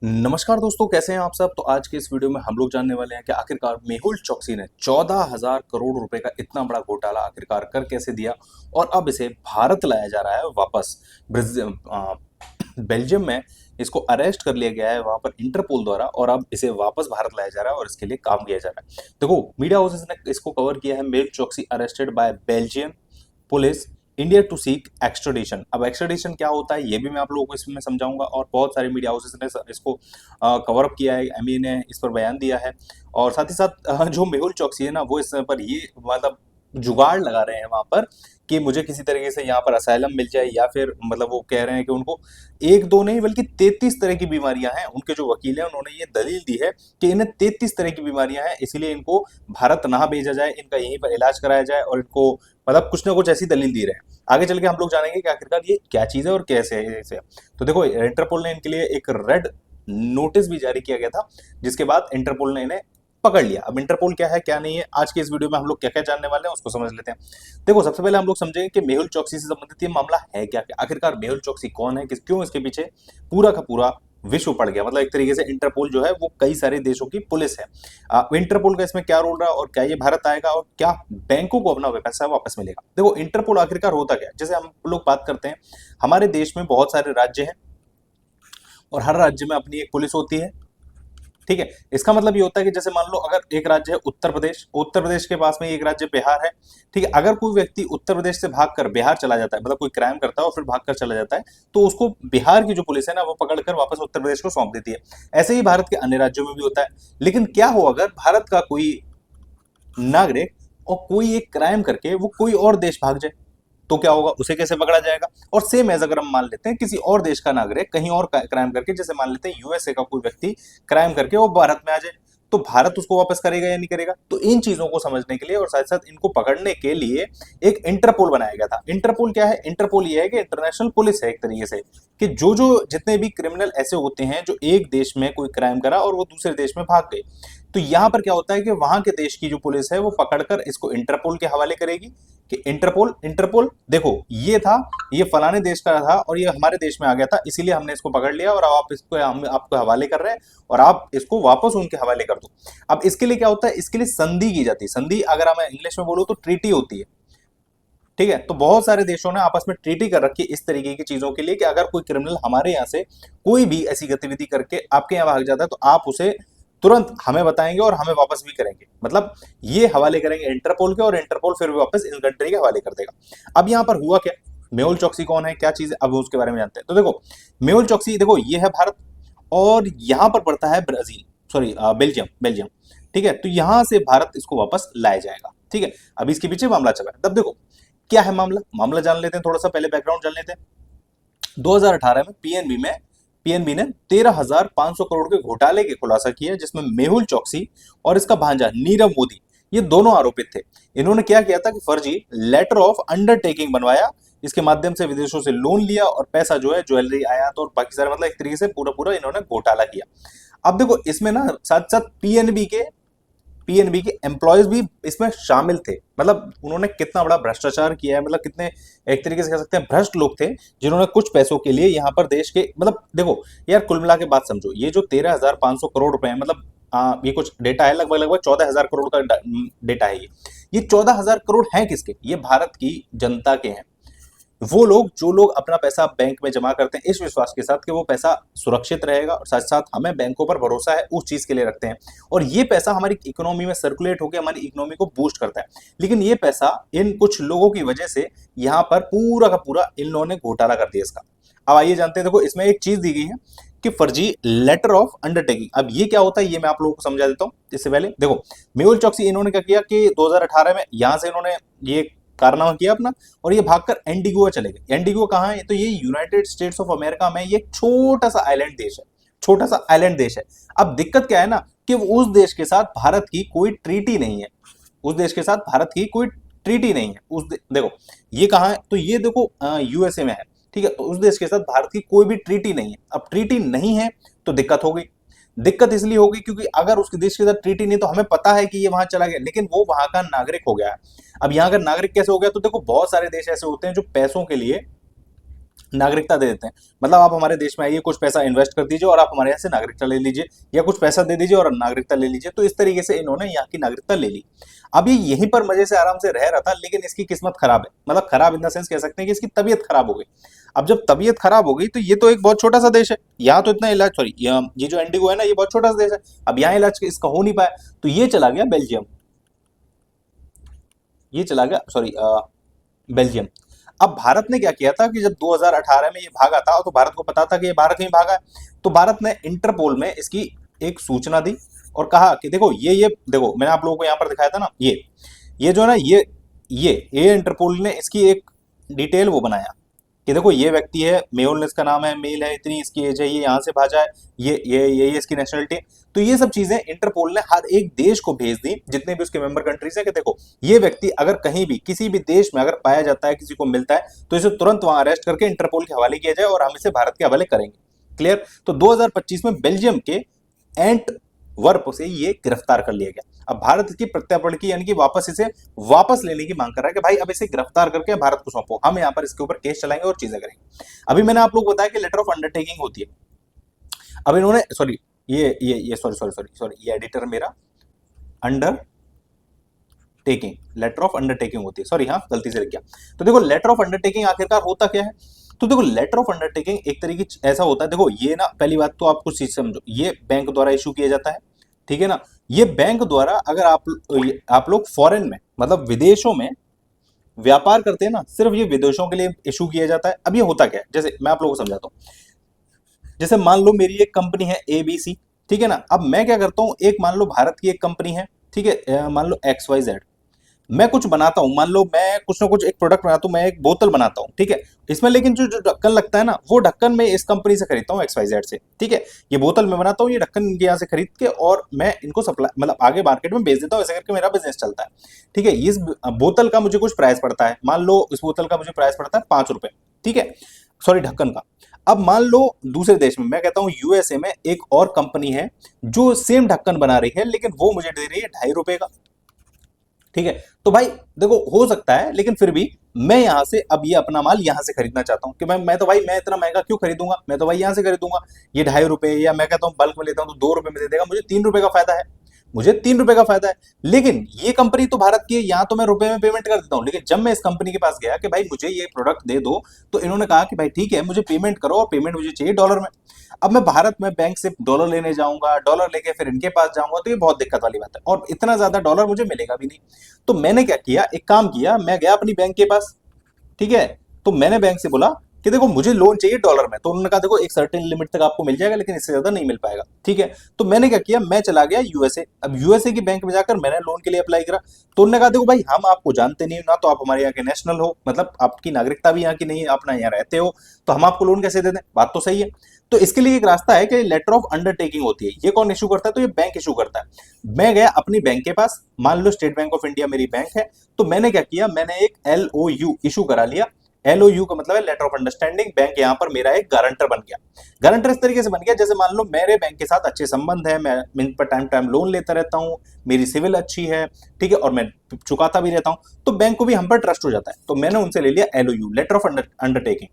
नमस्कार दोस्तों, कैसे हैं आप सब। तो आज के इस वीडियो में हम लोग जानने वाले हैं कि आखिरकार मेहुल चोकसी ने 14,000 करोड़ रुपए का इतना बड़ा घोटाला आखिरकार कर कैसे दिया और अब इसे भारत लाया जा रहा है वापस। बेल्जियम में इसको अरेस्ट कर लिया गया है वहां पर इंटरपोल द्वारा और अब इसे वापस भारत लाया जा रहा है और इसके लिए काम किया जा रहा है। देखो, मीडिया हाउसेस ने इसको कवर किया है, Mehul Choksi arrested by Belgium police India to seek extradition. अब एक्सट्राडिशन क्या होता है ये भी मैं आप लोगों को इसमें समझाऊंगा और बहुत सारे मीडिया हाउसेस ने इसको कवर अप किया है, एमई ने इस पर बयान दिया है और साथ ही साथ जो मेहुल चोकसी है ना वो इस पर ये मतलब जुगाड़ लगा रहे हैं वहां पर कि मुझे किसी तरीके से यहाँ पर असाइलम मिल जाए या फिर मतलब वो कह रहे हैं कि उनको एक दो नहीं बल्कि 33 तरह की बीमारियां हैं। उनके जो वकील हैं उन्होंने ये दलील दी है कि इन्हें 33 तरह की बीमारियां हैं, इसीलिए इनको भारत ना भेजा जाए, इनका यहीं पर इलाज कराया जाए और इनको मतलब कुछ ना कुछ ऐसी दलील दी रहे हैं। आगे चल के हम लोग जानेंगे कि आखिरकार ये क्या चीज है और कैसे है इसे। तो देखो, इंटरपोल ने इनके लिए एक रेड नोटिस भी जारी किया गया था जिसके बाद इंटरपोल ने इन्हें पकड़ लिया। अब इंटरपोल क्या है क्या नहीं है, आज के इस वीडियो में हम लोग क्या क्या जानने वाले हैं उसको समझ लेते हैं। देखो, सबसे पहले हम लोग समझेंगे कि मेहुल चोकसी से संबंधित ये मामला है क्या, आखिरकार मेहुल चोकसी कौन है, क्यों इसके पीछे पूरा का पूरा विश्व पड़ गया। मतलब एक तरीके से इंटरपोल जो है वो कई सारे देशों की पुलिस है। इंटरपोल का इसमें क्या रोल रहा और क्या ये भारत आएगा और क्या बैंकों को अपना पैसा वापस मिलेगा। देखो, इंटरपोल आखिरकार होता क्या है, जैसे हम लोग बात करते हैं हमारे देश में बहुत सारे राज्य हैं और हर राज्य में अपनी एक पुलिस होती है। ठीक है, इसका मतलब ये होता है कि जैसे मान लो अगर एक राज्य है उत्तर प्रदेश के पास में एक राज्य बिहार है। ठीक है, अगर कोई व्यक्ति उत्तर प्रदेश से भागकर बिहार चला जाता है, मतलब कोई क्राइम करता है और फिर भागकर चला जाता है, तो उसको बिहार की जो पुलिस है ना वो पकड़कर वापस उत्तर प्रदेश को सौंप देती है। ऐसे ही भारत के अन्य राज्यों में भी होता है। लेकिन क्या हो अगर भारत का कोई नागरिक और कोई एक क्राइम करके वो कोई और देश भाग जाए, तो क्या होगा, उसे कैसे पकड़ा जाएगा। और सेम एज अगर हम मान लेते हैं किसी और देश का नागरिक कहीं और क्राइम करके, जैसे मान लेते हैं यूएसए का कोई व्यक्ति क्राइम करके वो भारत में आ जाए, तो भारत उसको वापस करेगा या नहीं करेगा। तो इन चीजों को समझने के लिए और साथ साथ इनको पकड़ने के लिए एक इंटरपोल बनाया गया था। इंटरपोल क्या है, इंटरपोल ये है कि इंटरनेशनल पुलिस है एक तरीके से, कि जो जो जितने भी क्रिमिनल ऐसे होते हैं जो एक देश में कोई क्राइम करा और वो दूसरे देश में भाग गए, तो यहां पर क्या होता है कि वहां के देश की जो पुलिस है वो पकड़कर इसको इंटरपोल के हवाले करेगी कि इंटरपोल इंटरपोल देखो ये था, ये फलाने देश का था और ये हमारे देश में आ गया था, इसीलिए हमने इसको पकड़ लिया और अब आप इसको हम आपको हवाले कर रहे हैं और आप इसको वापस उनके हवाले कर दो। अब इसके लिए क्या होता है, इसके लिए संधि की जाती है। संधि अगर मैं इंग्लिश में बोलूं तो ट्रीटी होती है। ठीक है, तो बहुत सारे देशों ने आपस में ट्रीटी कर रखी है इस तरीके की चीजों के लिए कि अगर कोई क्रिमिनल हमारे यहाँ से कोई भी ऐसी गतिविधि करके आपके यहाँ भाग जाता है तो आप उसे तुरंत हमें बताएंगे और हमें वापस भी करेंगे। मतलब ये हवाले करेंगे इंटरपोल के और इंटरपोल फिर वापस इन कंट्री के हवाले कर देगा। अब यहाँ पर हुआ क्या, मेहुल चोकसी कौन है, क्या चीज है, अब उसके बारे में जानते हैं। तो देखो, मेहुल चोकसी देखो ये है भारत और यहाँ पर पड़ता है ब्राजील, सॉरी बेल्जियम बेल्जियम। ठीक है, तो यहां से भारत इसको वापस लाया जाएगा। ठीक है, अब इसके पीछे मामला चला है। तब देखो क्या है मामला, मामला जान लेते हैं, थोड़ा सा पहले बैकग्राउंड जान लेते हैं। 2018 में पीएनबी ने 13,500 करोड़ के घोटाले के खुलासा किया जिसमें मेहुल चोकसी और इसका भांजा नीरव मोदी ये दोनों आरोपित थे। इन्होंने क्या किया था कि फर्जी लेटर ऑफ अंडरटेकिंग बनवाया, इसके माध्यम से विदेशों से लोन लिया और पैसा जो है ज्वेलरी आयात और बाकी सारे मतलब एक तरीके से पूरा पूरा इन्होंने घोटाला किया। अब देखो इसमें ना साथ साथ पीएनबी के एम्प्लॉयज भी इसमें शामिल थे। मतलब उन्होंने कितना बड़ा भ्रष्टाचार किया है, मतलब कितने एक तरीके से कह सकते हैं भ्रष्ट लोग थे जिन्होंने कुछ पैसों के लिए यहाँ पर देश के मतलब देखो यार कुल मिला के बात समझो, ये जो 13,500 करोड़ रुपए है, मतलब ये कुछ डेटा है, लगभग लगभग 14,000 करोड़ का डेटा है ये 14,000 करोड़ है किसके, ये भारत की जनता के हैं। वो लोग जो लोग अपना पैसा बैंक में जमा करते हैं इस विश्वास के साथ कि वो पैसा सुरक्षित रहेगा और साथ साथ हमें बैंकों पर भरोसा है उस चीज के लिए रखते हैं और ये पैसा हमारी इकोनॉमी में सर्कुलेट होकर हमारी इकोनॉमी को बूस्ट करता है। लेकिन ये पैसा इन कुछ लोगों की वजह से यहाँ पर पूरा का पूरा इन लोगों ने घोटाला कर दिया इसका। अब आइए जानते हैं, देखो इसमें एक चीज दी गई है कि फर्जी लेटर ऑफ अंडरटेकिंग। अब ये क्या होता है ये मैं आप लोगों को समझा देता हूँ। इससे पहले देखो मेहुल चोकसी इन्होंने क्या किया कि 2018 में यहां से इन्होंने ये कारनामा किया अपना और ये भागकर एंटीगुआ चले गए। एंटीगुआ कहाँ है, तो ये यूनाइटेड स्टेट्स ऑफ अमेरिका में ये एक छोटा सा आइलैंड देश है, छोटा सा आइलैंड देश है। अब दिक्कत क्या है ना कि उस देश के साथ भारत की कोई ट्रीटी नहीं है, उस देश के साथ भारत की कोई ट्रीटी नहीं है। देखो ये कहाँ है, तो ये देखो यूएसए में है। ठीक है, तो उस देश के साथ भारत की कोई भी ट्रीटी नहीं है। अब ट्रीटी नहीं है तो दिक्कत हो गई। दिक्कत इसलिए होगी क्योंकि अगर उसके देश के साथ ट्रीटी नहीं तो हमें पता है कि ये वहां चला गया लेकिन वो वहां का नागरिक हो गया है। अब यहाँ का नागरिक कैसे हो गया, तो देखो बहुत सारे देश ऐसे होते हैं जो पैसों के लिए नागरिकता दे देते हैं। मतलब आप हमारे देश में आइए, कुछ पैसा इन्वेस्ट कर दीजिए और आप हमारे यहाँ से नागरिकता ले लीजिए, या कुछ पैसा दे दीजिए और नागरिकता ले लीजिए। तो इस तरीके से इन्होंने यहाँ की नागरिकता ले ली। अब ये यहीं पर मजे से आराम से रह रहा था, लेकिन इसकी किस्मत खराब है। मतलब खराब इन द सेंस कह सकते हैं कि इसकी तबीयत खराब हो गई। अब जब तबीयत खराब हो गई तो ये तो एक बहुत छोटा सा देश है, यहाँ तो इतना इलाज, सॉरी ये जो इंडिगो है ना, ये बहुत छोटा सा देश है। अब यहाँ इलाज इसका हो नहीं पाया, तो ये चला गया बेल्जियम, ये चला गया सॉरी बेल्जियम। अब भारत ने क्या किया था कि जब 2018 में ये भागा था, तो भारत को पता था कि ये भारत ही भागा है, तो भारत ने इंटरपोल में इसकी एक सूचना दी और कहा कि देखो ये देखो, मैंने आप लोगों को यहाँ पर दिखाया था ना, ये जो है ना, ये इंटरपोल ने इसकी एक डिटेल वो बनाया कि देखो ये व्यक्ति है, मेहुल इसका नाम है, मेल है, इतनी इसकी एज है, ये यहाँ से भाजा है, ये इसकी नेशनलिटी। तो ये सब चीजें इंटरपोल ने हर एक देश को भेज दी, जितने भी उसके मेंबर कंट्रीज है, कि देखो ये व्यक्ति अगर कहीं भी किसी भी देश में अगर पाया जाता है, किसी को मिलता है, तो इसे तुरंत वहां अरेस्ट करके इंटरपोल के हवाले किया जाए और हम इसे भारत के हवाले करेंगे। क्लियर? तो 2025 में बेल्जियम के एंट वर्प से ये गिरफ्तार कर लिया गया। अब भारत इसकी प्रत्यार्पण की, यानी कि वापस इसे वापस लेने की मांग कर रहा है कि भाई अब इसे गिरफ्तार करके भारत को सौंपो, हम यहाँ पर इसके ऊपर केस चलाएंगे और चीजें करेंगे। अभी मैंने आप लोग को बताया कि लेटर ऑफ अंडरटेकिंग होती है। अब इन्होंने सॉरी ये सॉरी ये एडिटर मेरा undertaking, letter of undertaking होती है, सॉरी हाँ गलती से लिख गया। तो देखो लेटर ऑफ अंडरटेकिंग आखिरकार होता क्या है? तो देखो लेटर ऑफ अंडरटेकिंग एक तरीके ऐसा होता है, देखो ये ना, पहली बात तो आप कुछ चीज समझो, ये बैंक द्वारा इशू किया जाता है, ठीक है ना। ये बैंक द्वारा अगर आप लोग फॉरेन में, मतलब विदेशों में व्यापार करते हैं ना, सिर्फ ये विदेशों के लिए इशू किया जाता है। अब ये होता क्या है, जैसे मैं आप लोगों को समझाता हूँ। जैसे मान लो मेरी एक कंपनी है ABC, ठीक है ना। अब मैं क्या करता हूँ, एक मान लो भारत की एक कंपनी है, ठीक है, मान लो XYZ, मैं कुछ बनाता हूं, मान लो मैं कुछ ना कुछ एक प्रोडक्ट बनाता हूं, मैं एक बोतल बनाता हूं, ठीक है। इसमें लेकिन जो जो ढक्कन लगता है ना, वो ढक्कन मैं इस कंपनी से खरीदता हूँ XYZ से, ठीक है। ये बोतल मैं बनाता हूँ, ये ढक्कन इनके यहाँ से खरीद के और मैं इनको सप्लाई, मतलब आगे मार्केट में बेच देता हूँ, ऐसे करके मेरा बिजनेस चलता है, ठीक है। इस बोतल का मुझे कुछ प्राइस पड़ता है, मान लो इस बोतल का मुझे प्राइस पड़ता है 5 रुपए, ठीक है, सॉरी ढक्कन का। अब मान लो दूसरे देश में, मैं कहता हूँ USA में एक और कंपनी है जो सेम ढक्कन बना रही है, लेकिन वो मुझे दे रही है 2.5 रुपए का, ठीक है। तो भाई देखो हो सकता है, लेकिन फिर भी मैं यहां से अब ये अपना माल यहां से खरीदना चाहता हूं कि मैं तो भाई मैं इतना महंगा क्यों खरीदूंगा, मैं तो भाई यहां से खरीदूंगा। ये 2.5 रुपए, या मैं कहता हूं बल्क में लेता हूं तो 2 रुपए में दे देगा, मुझे 3 रुपए का फायदा है, मुझे 3 रुपए का फायदा है। लेकिन ये कंपनी तो भारत की है, यहाँ तो मैं रुपए में पेमेंट कर देता हूँ। लेकिन जब मैं इस कंपनी के पास गया कि भाई मुझे ये प्रोडक्ट दे दो, तो इन्होंने कहा कि भाई ठीक है मुझे पेमेंट करो, और पेमेंट मुझे चाहिए डॉलर में। अब मैं भारत में बैंक से डॉलर लेने जाऊंगा, डॉलर लेके फिर इनके पास जाऊंगा, तो ये बहुत दिक्कत वाली बात है, और इतना ज्यादा डॉलर मुझे मिलेगा भी नहीं। तो मैंने क्या किया, एक काम किया, मैं गया अपनी बैंक के पास, ठीक है। तो मैंने बैंक से बोला कि देखो मुझे लोन चाहिए डॉलर में, तो उन्होंने कहा देखो एक सर्टेन लिमिट तक आपको मिल जाएगा, लेकिन इससे ज्यादा नहीं मिल पाएगा, ठीक है। तो मैंने क्या किया, मैं चला गया USA। अब USA की बैंक में जाकर मैंने लोन के लिए अप्लाई करा, तो उन्होंने कहा देखो भाई हम आपको जानते नहीं ना, तो आप हमारे यहाँ के नेशनल हो, मतलब आपकी नागरिकता भी यहाँ की नहीं है, अपना यहाँ रहते हो, तो हम आपको लोन कैसे दे दें? बात तो सही है। तो इसके लिए एक रास्ता है कि लेटर ऑफ अंडरटेकिंग होती है। ये कौन इशू करता है? तो ये बैंक इशू करता है। मैं गया अपनी बैंक के पास, मान लो स्टेट बैंक ऑफ इंडिया मेरी बैंक है, तो मैंने क्या किया, मैंने एक LOU इशू करा लिया। LOU का मतलब है लेटर ऑफ अंडरस्टैंडिंग। बैंक यहाँ पर मेरा एक गारंटर बन गया। गारंटर इस तरीके से बन गया, जैसे मान लो मेरे बैंक के साथ अच्छे संबंध है, मैं इन पर टाइम टाइम लोन लेता रहता हूँ, मेरी सिविल अच्छी है, ठीक है, और मैं चुकाता भी रहता हूँ, तो बैंक को भी हम पर ट्रस्ट हो जाता है। तो मैंने उनसे ले लिया LOU, लेटर ऑफ अंडरटेकिंग।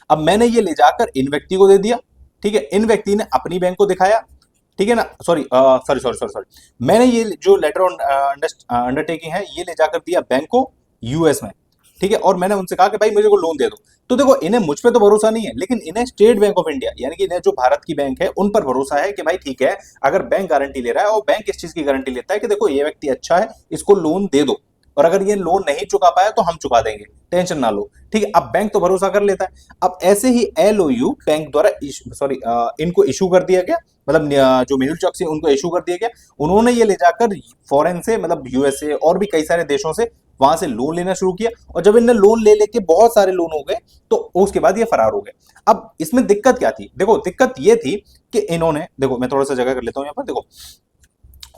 अब मैंने ये ले जाकर इन व्यक्ति को दे दिया, ठीक है। इन व्यक्ति ने अपनी बैंक को दिखाया, ठीक है ना, sorry sorry sorry sorry sorry मैंने ये जो लेटर ऑन अंडरटेकिंग है ये ले जाकर दिया बैंक को US में, ठीक है। और मैंने उनसे कहा कि भाई मुझे को लोन दे दो। तो देखो इन्हें मुझ पे तो भरोसा नहीं है, लेकिन इन्हें स्टेट बैंक ऑफ इंडिया, यानी कि इन्हें जो भारत की बैंक है उन पर भरोसा है कि भाई ठीक है, अगर बैंक गारंटी ले रहा है, और बैंक इस चीज की गारंटी लेता है कि देखो ये व्यक्ति अच्छा है, इसको लोन दे दो, और अगर ये लोन नहीं चुका पाया तो हम चुका देंगे, टेंशन ना लो, ठीक है। अब बैंक तो भरोसा कर लेता है। अब ऐसे ही LOU बैंक द्वारा सॉरी इनको इशू कर दिया गया, मतलब जो मेहुल चौकसी उनको इशू कर दिया गया। उन्होंने ये ले जाकर फॉरेन से, मतलब USA और भी कई सारे देशों से वहां से लोन लेना शुरू किया, और जब इनने लोन ले लेके बहुत सारे लोन हो गए, तो उसके बाद ये फरार हो गए। अब इसमें दिक्कत क्या थी? देखो दिक्कत ये थी कि इन्होंने, देखो मैं थोड़ा सा जगह कर लेता हूं यहाँ पर, देखो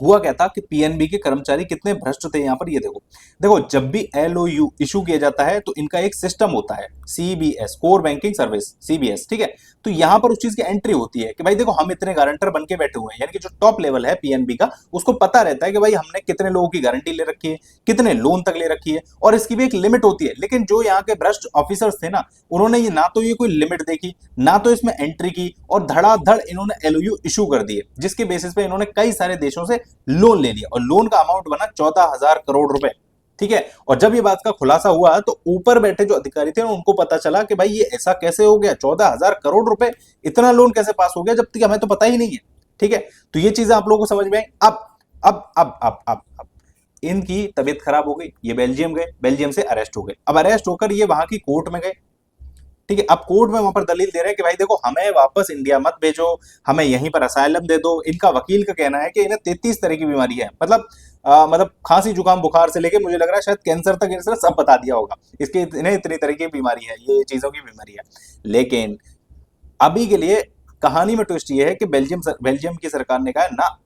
हुआ क्या था कि पीएनबी के कर्मचारी कितने भ्रष्ट थे यहाँ पर, ये देखो। देखो, जब भी एलओयू इशू किया जाता है तो इनका एक सिस्टम होता है, CBS, core banking service, CBS, ठीक है। तो यहाँ पर उस चीज की एंट्री होती है कि भाई देखो, हम इतने गारंटर बन के बैठे हुए हैं, यानी कि जो टॉप लेवल है पीएनबी का, उसको पता रहता है कि भाई हमने कितने लोगों की गारंटी ले रखी है, कितने लोन तक ले रखी है, और इसकी भी एक लिमिट होती है। लेकिन जो यहाँ के भ्रष्ट ऑफिसर्स थे ना, उन्होंने ये ना तो ये कोई लिमिट देखी, ना तो इसमें एंट्री की, और धड़ाधड़ इन्होंने एलओयू इशू कर दिए, जिसके बेसिस पे इन्होंने कई सारे देशों से लोन ले लिया, और लोन का अमाउंट बना 14,000 करोड़ रुपए, ठीक है। और जब ये बात का खुलासा हुआ तो ऊपर बैठे जो अधिकारी थे उनको पता चला कि भाई ये ऐसा कैसे हो गया, 14,000 करोड़ रुपए, इतना लोन कैसे पास हो गया, जब तक हमें तो पता ही नहीं है, ठीक है। तो ये चीजें आप लोगों को समझ में आई। अब इनकी तबीयत खराब हो गई, ये बेल्जियम गए, बेल्जियम से अरेस्ट हो गए। अब अरेस्ट होकर ये वहां की कोर्ट में गए, ठीक है। अब कोर्ट में वहां पर दलील दे रहे हैं कि भाई देखो, हमें वापस इंडिया मत भेजो, हमें यहीं पर असाइलम दे दो। इनका वकील का कहना है कि इन्हें 33 तरह की बीमारी है, मतलब खांसी जुकाम बुखार से लेके मुझे लग रहा है शायद कैंसर तक इन्हें सब बता दिया होगा, इसके इन्हें इतनी तरह की बीमारी है, ये चीजों की बीमारी है। लेकिन अभी के लिए कहानी में ट्विस्ट ये है कि बेल्जियम की सरकार ने कहा ना,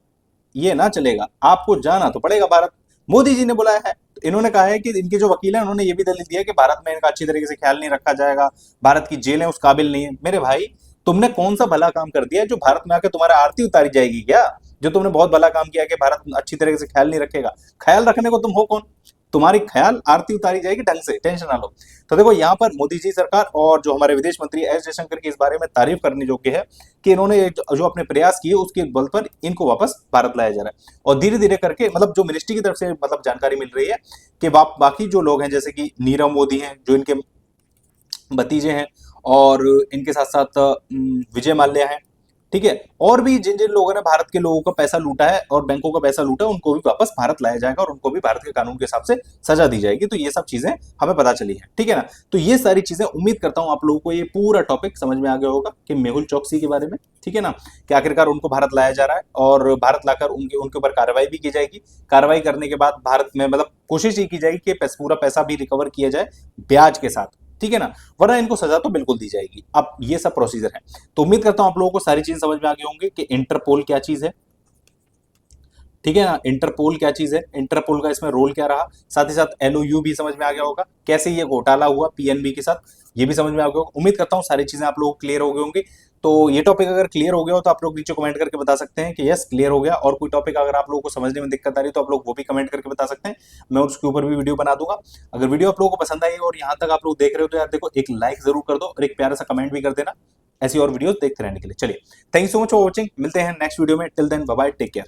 ये ना चलेगा, आपको जाना तो पड़ेगा भारत। मोदी जी ने बुलाया है, तो इन्होंने कहा है कि इनके जो वकील हैं उन्होंने ये भी दलील दिया है कि भारत में इनका अच्छी तरीके से ख्याल नहीं रखा जाएगा, भारत की जेलें उस काबिल नहीं है। मेरे भाई, तुमने कौन सा भला काम कर दिया है जो भारत में आके तुम्हारा आरती उतारी जाएगी क्या? जो तुमने बहुत भला काम किया कि भारत अच्छी तरीके से ख्याल नहीं रखेगा, ख्याल रखने को तुम हो कौन? तुम्हारी ख्याल आरती उतारी जाएगी ढंग से, टेंशन ना लो। तो देखो, यहाँ पर मोदी जी सरकार और जो हमारे विदेश मंत्री एस जयशंकर की इस बारे में तारीफ करने योग्य है कि इन्होंने जो अपने प्रयास किए उसके बल पर इनको वापस भारत लाया जा रहा है। और धीरे धीरे करके, मतलब जो मिनिस्ट्री की तरफ से जानकारी मिल रही है कि बाकी जो लोग हैं, जैसे कि नीरव मोदी हैं जो इनके भतीजे हैं, और इनके साथ साथ विजय माल्या हैं, ठीक है। और भी जिन जिन लोगों ने भारत के लोगों का पैसा लूटा है और बैंकों का पैसा लूटा है, उनको भी वापस भारत लाया जाएगा और उनको भी भारत के कानून के हिसाब से सजा दी जाएगी। तो ये सब चीजें हमें पता चली है, ठीक है ना। तो ये सारी चीजें, उम्मीद करता हूं आप लोगों को ये पूरा टॉपिक समझ में आ गया होगा कि मेहुल चौकसी के बारे में, ठीक है ना, कि आखिरकार उनको भारत लाया जा रहा है और भारत लाकर उनके उनके ऊपर कार्रवाई भी की जाएगी। कार्रवाई करने के बाद भारत में, मतलब कोशिश ये की जाएगी कि पूरा पैसा भी रिकवर किया जाए ब्याज के साथ, ठीक है ना, वरना इनको सजा तो बिल्कुल दी जाएगी। अब ये सब प्रोसीजर है। तो उम्मीद करता हूं आप लोगों को सारी चीजें समझ में आ गई होंगी कि इंटरपोल क्या चीज है, ठीक है ना। इंटरपोल क्या चीज है, इंटरपोल का इसमें रोल क्या रहा, साथ ही साथ एलओयू भी समझ में आ गया होगा, कैसे ये घोटाला हुआ पीएनबी के साथ, ये भी समझ में आ गया होगा। उम्मीद करता हूँ सारी चीजें आप लोगों को क्लियर हो गई होंगी। तो ये टॉपिक अगर क्लियर हो गया हो तो आप लोग नीचे कमेंट करके बता सकते हैं कि यस क्लियर हो गया, और कोई टॉपिक अगर आप लोगों को समझने में दिक्कत आ रही है तो आप लोग वो भी कमेंट करके बता सकते हैं, मैं उसके ऊपर भी वीडियो बना दूंगा। अगर वीडियो आप लोगों को पसंद आई और यहाँ तक आप लोग देख रहे हो तो यार देखो, एक लाइक जरूर कर दो और एक प्यारा सा कमेंट भी कर देना, ऐसी और वीडियोस देखते रहने के लिए। चलिए, thank you so much for watching, मिलते हैं नेक्स्ट वीडियो में। Till then bye bye, take care.